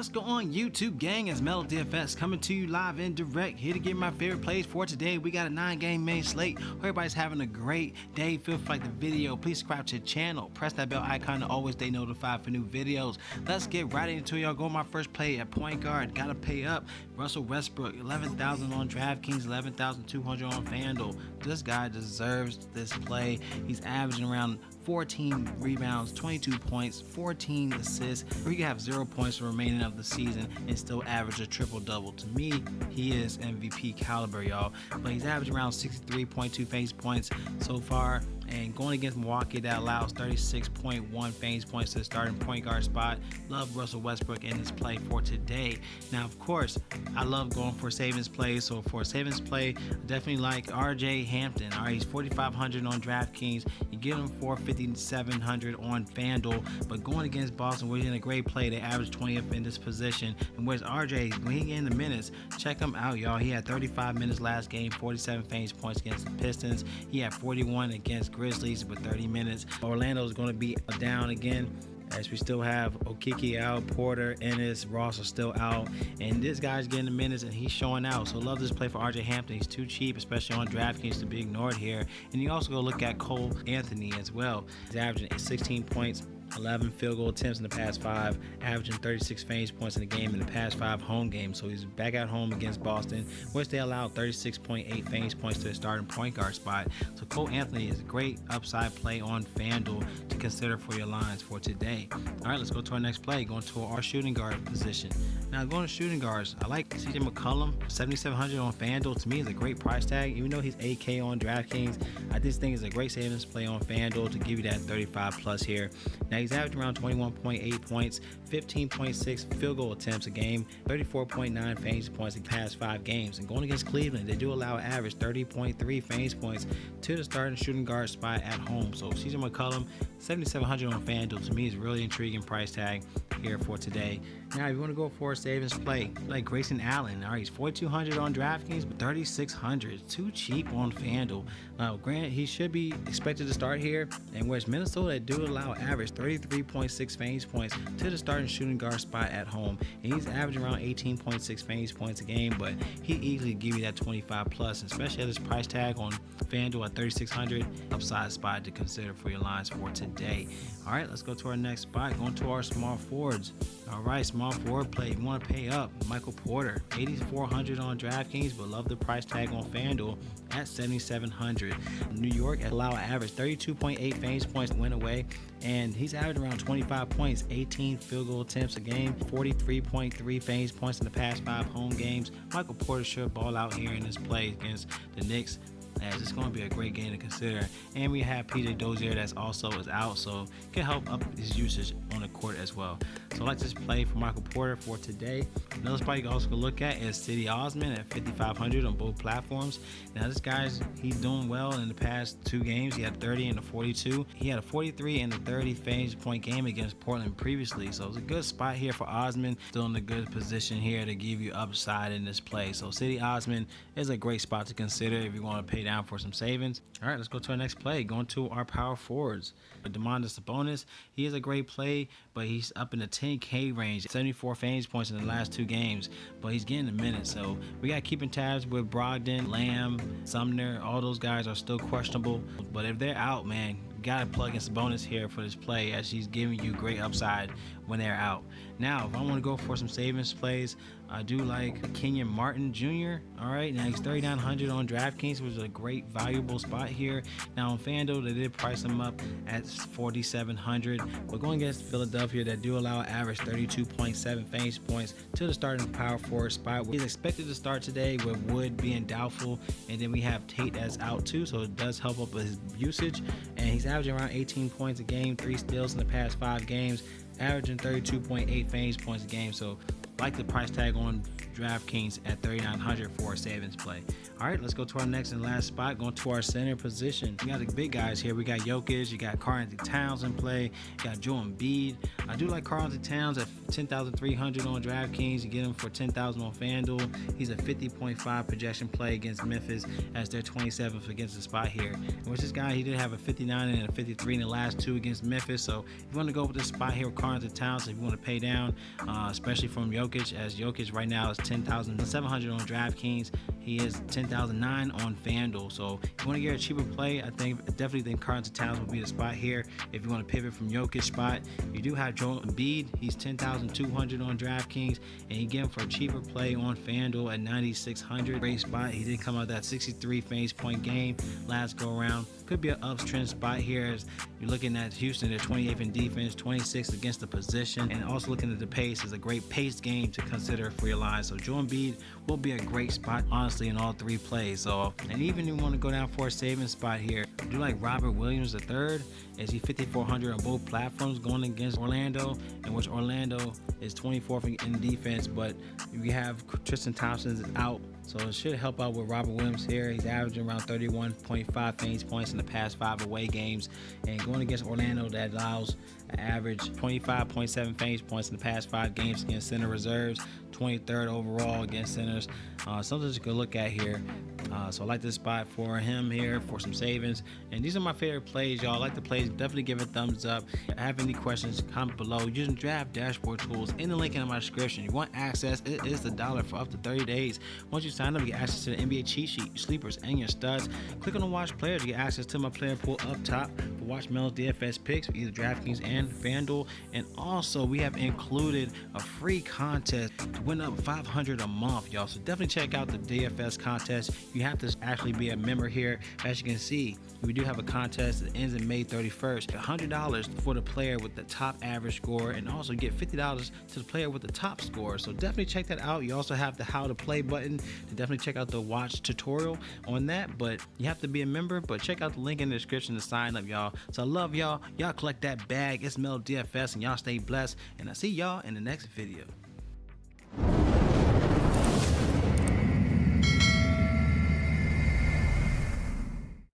What's going on, YouTube gang? It's Melo DFS coming to you live and direct, here to get my favorite plays for today. We got a 9-game main slate. Hope everybody's having a great day. Feel free to like the video, please subscribe to the channel, press that bell icon to always stay notified for new videos. Let's get right into it, y'all. Go my first play at point guard. Gotta pay up. Russell Westbrook, 11,000 on DraftKings, 11,200 on FanDuel. This guy deserves this play. He's averaging around 14 rebounds, 22 points, 14 assists. Or you can have 0 points for the remaining of the season and still average a triple-double. To me, he is MVP caliber, y'all. But he's averaging around 63.2 fantasy points so far. And going against Milwaukee, that allows 36.1 fantasy points to the starting point guard spot. Love Russell Westbrook in this play for today. Now, of course, I love going for savings plays. So for a savings play, I definitely like RJ Hampton. All right, he's 4,500 on DraftKings. You get him for 5,700 on FanDuel. But going against Boston, we're in a great play. They average 20th in this position. And where's RJ? When he get in the minutes, check him out, y'all. He had 35 minutes last game, 47 fantasy points against the Pistons. He had 41 against Grizzlies with 30 minutes. Orlando is going to be down again, as we still have Okeke out, Porter, Ennis, Ross are still out, and this guy's getting the minutes and he's showing out. So love this play for RJ Hampton. He's too cheap, especially on DraftKings, to be ignored here. And you also go look at Cole Anthony as well. He's averaging 16 points, 11 field goal attempts in the past 5, averaging 36 fantasy points in the game in the past 5 home games. So he's back at home against Boston, which they allowed 36.8 fantasy points to the starting point guard spot. So Cole Anthony is a great upside play on FanDuel to consider for your lines for today. All right, let's go to our next play, going to our shooting guard position. Now, going to shooting guards, I like CJ McCollum, 7,700 on FanDuel. To me, is a great price tag. Even though he's 8K on DraftKings, I just think it's a great savings play on FanDuel to give you that 35 plus here. Now, he's averaging around 21.8 points, 15.6 field goal attempts a game, 34.9 fantasy points in the past 5 games. And going against Cleveland, they do allow average 30.3 fantasy points to the starting shooting guard spot at home. So CJ McCollum, 7,700 on FanDuel, to me is really intriguing price tag here for today. Now, if you want to go for a savings play, like Grayson Allen, all right, he's 4,200 on DraftKings, but 3,600, too cheap on FanDuel. Now, granted, he should be expected to start here, and whereas Minnesota, they do allow average 33.6 fantasy points to the starting shooting guard spot at home, and he's averaging around 18.6 fantasy points a game, but he easily give you that 25 plus, especially at this price tag on FanDuel at 3,600, upside spot to consider for your lines for today. All right, let's go to our next spot, going to our small forwards. All right, small forward play. You want to pay up. Michael Porter, 8,400 on DraftKings, but love the price tag on FanDuel at 7,700. New York allow an average 32.8 fantasy points win away, and he's averaging around 25 points, 18 field goal attempts a game, 43.3 fantasy points in the past 5 home games. Michael Porter should ball out here in this play against the Knicks, as it's going to be a great game to consider. And we have PJ Dozier that's also is out, so can help up his usage on the court as well. So I like this play for Michael Porter for today. Another spot you can also look at is Cedi Osman at 5,500 on both platforms. Now this guy's, he's doing well in the past 2 games. He had 30 and a 42. He had a 43 and a 30 fantasy point game against Portland previously. So it's a good spot here for Osman. Still in a good position here to give you upside in this play. So Cedi Osman is a great spot to consider if you want to pay down for some savings. All right, let's go to our next play, going to our power forwards. Domantas Sabonis, he is a great play, but he's up in the 10K range, 74 fantasy points in the last 2 games, but he's getting a minute. So we got to keep in tabs with Brogdon, Lamb, Sumner. All those guys are still questionable, but if they're out, man, gotta plug in Sabonis here for this play, as he's giving you great upside when they're out. Now, if I want to go for some savings plays, I do like Kenyon Martin Jr. All right, now he's 3,900 on DraftKings, which is a great valuable spot here. Now on FanDuel, they did price him up at 4,700, but going against Philadelphia, that do allow average 32.7 fantasy points to the starting power forward spot. He's expected to start today with Wood being doubtful, and then we have Tate that's out too, so it does help up with his usage. And he's averaging around 18 points a game, 3 steals in the past 5 games, averaging 32.8 fantasy points a game. So like the price tag on DraftKings at $3,900 for a savings play. All right, let's go to our next and last spot. Going to our center position. We got the big guys here. We got Jokic, you got Karl-Anthony Towns in play, you got Joel Embiid. I do like Karl-Anthony Towns at 10,300 on DraftKings. You get him for 10,000 on FanDuel. He's a 50.5 projection play against Memphis as their 27th against the spot here. And with this guy, he did have a 59 and a 53 in the last two against Memphis. So if you want to go with this spot here with Karl-Anthony Towns, if you want to pay down, especially from Jokic, as Jokic right now is 10,700 on DraftKings. He is 10,009 on FanDuel. So if you want to get a cheaper play, I definitely think Karl-Anthony Towns will be the spot here. If you want to pivot from Jokic spot, you do have Joel Embiid. He's 10,200 on DraftKings, and you get him for a cheaper play on FanDuel at 9,600. Great spot. He did come out that 63 fantasy point game last go around. Could be an uptrend spot here as you're looking at Houston. They're 28th in defense, 26th against the position, and also looking at the pace is a great paced game to consider for your line. So Joel Embiid will be a great spot, honestly, in all three plays. So, and even if you want to go down for a savings spot here, I do like Robert Williams III. Is he 5,400 on both platforms going against Orlando, in which Orlando is 24th in defense, but you have Tristan Thompson is out. So it should help out with Robert Williams here. He's averaging around 31.5 fantasy points in the past 5 away games. And going against Orlando, that allows an average 25.7 fantasy points in the past 5 games against center reserves, 23rd overall against centers. Something to go look at here. So I like this spot for him here for some savings. And these are my favorite plays, y'all. I like the plays. Definitely give it a thumbs up. If you have any questions, comment below. Using Draft Dashboard tools in the link in my description. You want access, it is $1 for up to 30 days. Once you sign up, you get access to the NBA cheat sheet, your sleepers, and your studs. Click on the watch players. You get access to my player pool up top for Watch Melo's DFS picks for either DraftKings and FanDuel. And also, we have included a free contest to win up $500 a month, y'all. So definitely check out the DFS contest. You have to actually be a member here. As you can see, we do have a contest that ends in May 31st. $100 for the player with the top average score, and also get $50 to the player with the top score. So definitely check that out. You also have the how to play button to definitely check out the watch tutorial on that, but you have to be a member. But check out the link in the description to sign up, y'all. So I love y'all. Y'all collect that bag. It's Melo DFS, and y'all stay blessed, and I'll see y'all in the next video.